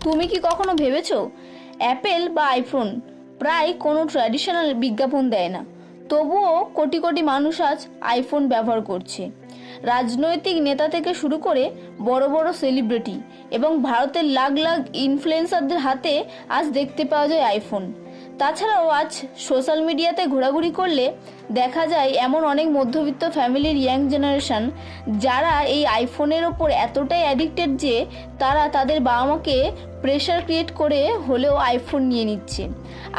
তুমি কি কখনো ভেবেছো অ্যাপেল বা আইফোন প্রায় কোনো ট্র্যাডিশনাল বিজ্ঞাপন দেয় না, তবুও কোটি কোটি মানুষ আজ আইফোন ব্যবহার করছে। রাজনৈতিক নেতা থেকে শুরু করে বড় বড় সেলিব্রিটি এবং ভারতের লাখ লাখ ইনফ্লুয়েন্সারদের হাতে আজ দেখতে পাওয়া যায় আইফোন। তাছাড়াও আজ সোশ্যাল মিডিয়াতে ঘোরাঘুরি করলে দেখা যায় এমন অনেক মধ্যবিত্ত ফ্যামিলির ইয়াং জেনারেশন যারা এই আইফোনের ওপর এতটাই অ্যাডিক্টেড যে তারা তাদের বাবা মাকে প্রেশার ক্রিয়েট করে হলেও আইফোন নিয়ে নিচ্ছে।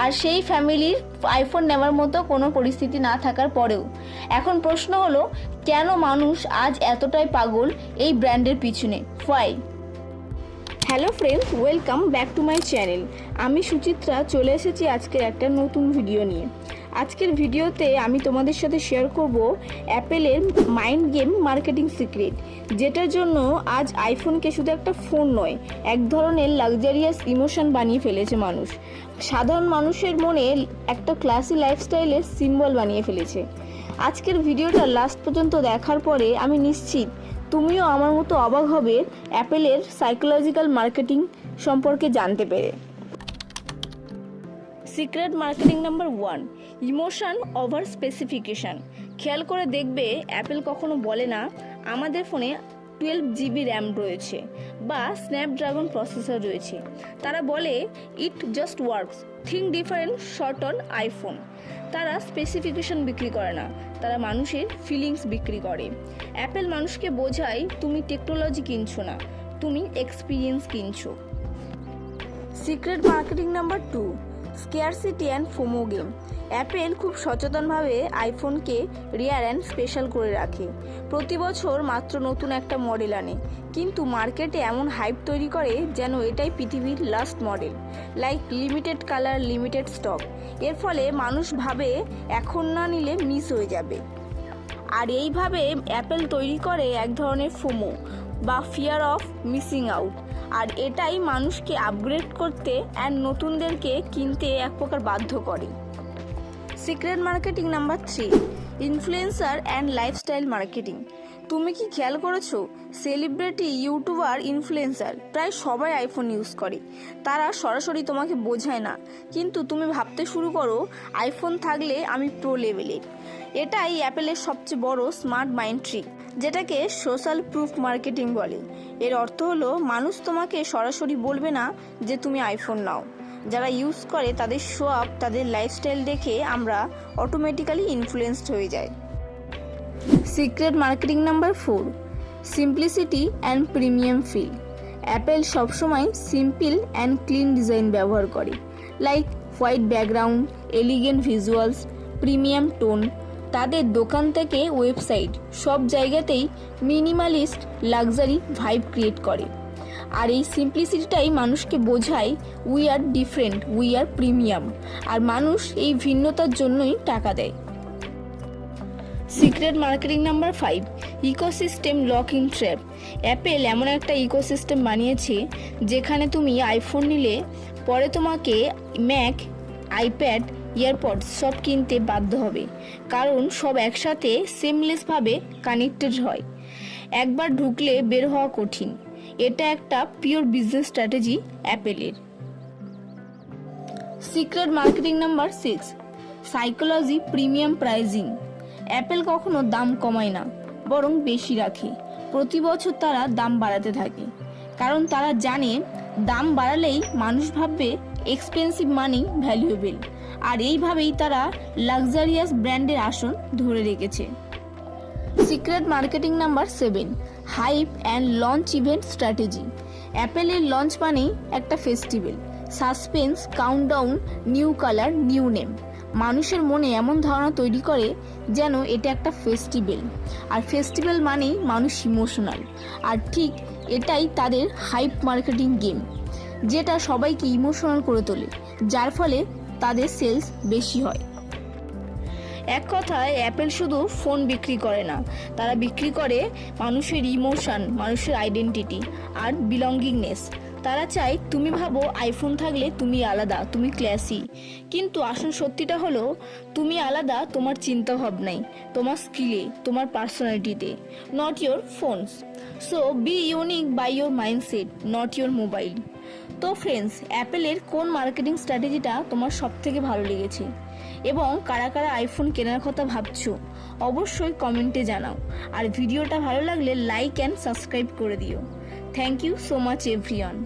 আর সেই ফ্যামিলির আইফোন নেওয়ার মতো কোনো পরিস্থিতি না থাকার পরেও এখন প্রশ্ন হলো, কেন মানুষ আজ এতটাই পাগল এই ব্র্যান্ডের পিছনে? Why? Hello friends, welcome back to my channel. আমি সুচিত্রা চলে এসেছি আজকের একটা নতুন ভিডিও নিয়ে। আজকের ভিডিওতে আমি তোমাদের সাথে শেয়ার করব অ্যাপেলের মাইন্ড গেম মার্কেটিং সিক্রেট, যেটার জন্য আজ আইফোনকে শুধু একটা ফোন নয়, এক ধরনের লাক্সারিয়াস ইমোশন বানিয়ে ফেলেছে মানুষ। সাধারণ মানুষের মনে একটা ক্লাসি লাইফস্টাইলের সিম্বল বানিয়ে ফেলেছে। আজকের ভিডিওটা লাস্ট পর্যন্ত দেখার পরে আমি নিশ্চিত তুমিও আমার মতো অবাক হবে অ্যাপেলের সাইকোলজিক্যাল মার্কেটিং সম্পর্কে জানতে পেরে। Secret marketing number 1, emotion over specification. খেয়াল করে দেখবে অ্যাপেল কখনো বলে না আমাদের ফোনে 12 GB র্যাম রয়েছে বা স্ন্যাপড্রাগন প্রসেসর রয়েছে। তারা বলে it just works, think different, short on iPhone. তারা স্পেসিফিকেশন বিক্রি করে না, তারা মানুষের ফিলিংস বিক্রি করে। অ্যাপেল মানুষকে বোঝায় তুমি টেকনোলজি কিনছো না, তুমি এক্সপিরিয়েন্স কিনছো। Secret marketing number 2, scarcity and FOMO game. Apple খুব সচেতনভাবে আইফোনকে রেয়ার অ্যান্ড স্পেশাল করে রাখে। প্রতি বছর মাত্র নতুন একটা মডেল আনে, কিন্তু মার্কেটে এমন হাইপ তৈরি করে যেন এটাই পৃথিবীর last model, like limited colour, limited stock. এর ফলে মানুষ ভাবে এখন না নিলে মিস হয়ে যাবে। আর এইভাবে অ্যাপেল তৈরি করে এক ধরনের ফোমো বা ফিয়ার অফ মিসিং আউট। আর এটাই মানুষকে আপগ্রেড করতে অ্যান্ড নতুনদেরকে কিনতে এক প্রকার বাধ্য করে। Secret marketing number 3, influencer and lifestyle marketing. তুমি কি খেয়াল করেছো সেলিব্রিটি, ইউটিউবার, ইনফ্লুয়েন্সার প্রায় সবাই আইফোন ইউজ করে। তারা সরাসরি তোমাকে বোঝায় না, কিন্তু তুমি ভাবতে শুরু করো আইফোন থাকলে আমি প্রো লেভেলে। এটাই অ্যাপেলের সবচেয়ে বড় স্মার্ট মাইন্ড ট্রিক, যেটাকে সোশ্যাল প্রুফ মার্কেটিং বলে। এর অর্থ হলো মানুষ তোমাকে সরাসরি বলবে না যে তুমি আইফোন নাও। যারা ইউজ করে তাদের শো আপ, তাদের লাইফস্টাইল দেখে আমরা অটোমেটিক্যালি ইনফ্লুয়েন্সড হয়ে যাই। Secret marketing number 4, simplicity and premium feel. Apple সবসময় সিম্পল অ্যান্ড ক্লিন ডিজাইন ব্যবহার করে, like white background, elegant visuals, premium tone. তাদের দোকান থেকে ওয়েবসাইট সব জায়গাতেই মিনিমালিস্ট লাক্সারি ভাইব ক্রিয়েট করে। আর এই সিম্পলিসিটিটাই মানুষকে বোঝায় we are different, we are premium. আর মানুষ এই ভিন্নতার জন্যই টাকা দেয়। Secret marketing number 5, ecosystem lock in trap. Apple এমন একটা ইকোসিস্টেম বানিয়েছে যেখানে তুমি আইফোন নিলে পরে তোমাকে ম্যাক, আইপ্যাড, ইয়ারপডস সব কিনতে বাধ্য হবে, কারণ সব একসাথে সিমলেসভাবে কানেক্টেড হয়। একবার ঢুকলে বের হওয়া কঠিন। এটা একটা পিওর বিজনেস স্ট্র্যাটেজি অ্যাপেলের। Secret marketing number 6, psychology premium pricing. Apple কখনো দাম কমায় না, বরং বেশি রাখে। প্রতি বছর তারা দাম বাড়াতে থাকে, কারণ তারা জানে দাম বাড়ালেই মানুষ ভাববে এক্সপেন্সিভ মানি ভ্যালুয়েবল। আর এইভাবেই তারা লাক্সারিয়াস ব্র্যান্ডের আসন ধরে রেখেছে। Secret marketing number 7, hype and launch event strategy. অ্যাপেলের লঞ্চ মানেই একটা festival, suspense, countdown, new colour, new name. মানুষের মনে এমন ধারণা তৈরি করে যেন এটা একটা ফেস্টিভ্যাল, আর ফেস্টিভ্যাল মানেই মানুষ ইমোশনাল। আর ঠিক এটাই তাদের হাইপ মার্কেটিং গেম, যেটা সবাইকে ইমোশনাল করে তোলে, যার ফলে তাদের সেলস বেশি হয়। এক কথায় অ্যাপেল শুধু ফোন বিক্রি করে না, তারা বিক্রি করে মানুষের ইমোশন, মানুষের আইডেন্টিটি আর বিলঙ্গিংনেস। তারা চায় তুমি ভাবো আইফোন থাকলে তুমি আলাদা, তুমি ক্লাসি। কিন্তু আসল সত্যিটা হলো তুমি আলাদা তোমার চিন্তা ভাবনায়, তোমার স্কিলে, তোমার পার্সোনালিটিতে, not your phones. So be unique by your mindset, not your mobile. তো ফ্রেন্ডস, অ্যাপেলের কোন মার্কেটিং স্ট্র্যাটেজিটা তোমার সব থেকে ভালো লেগেছে এবং কারা কারা আইফোন কেনার কথা ভাবছো অবশ্যই কমেন্টে জানাও। আর ভিডিওটা ভালো লাগলে লাইক অ্যান্ড সাবস্ক্রাইব করে দিও। Thank you so much everyone.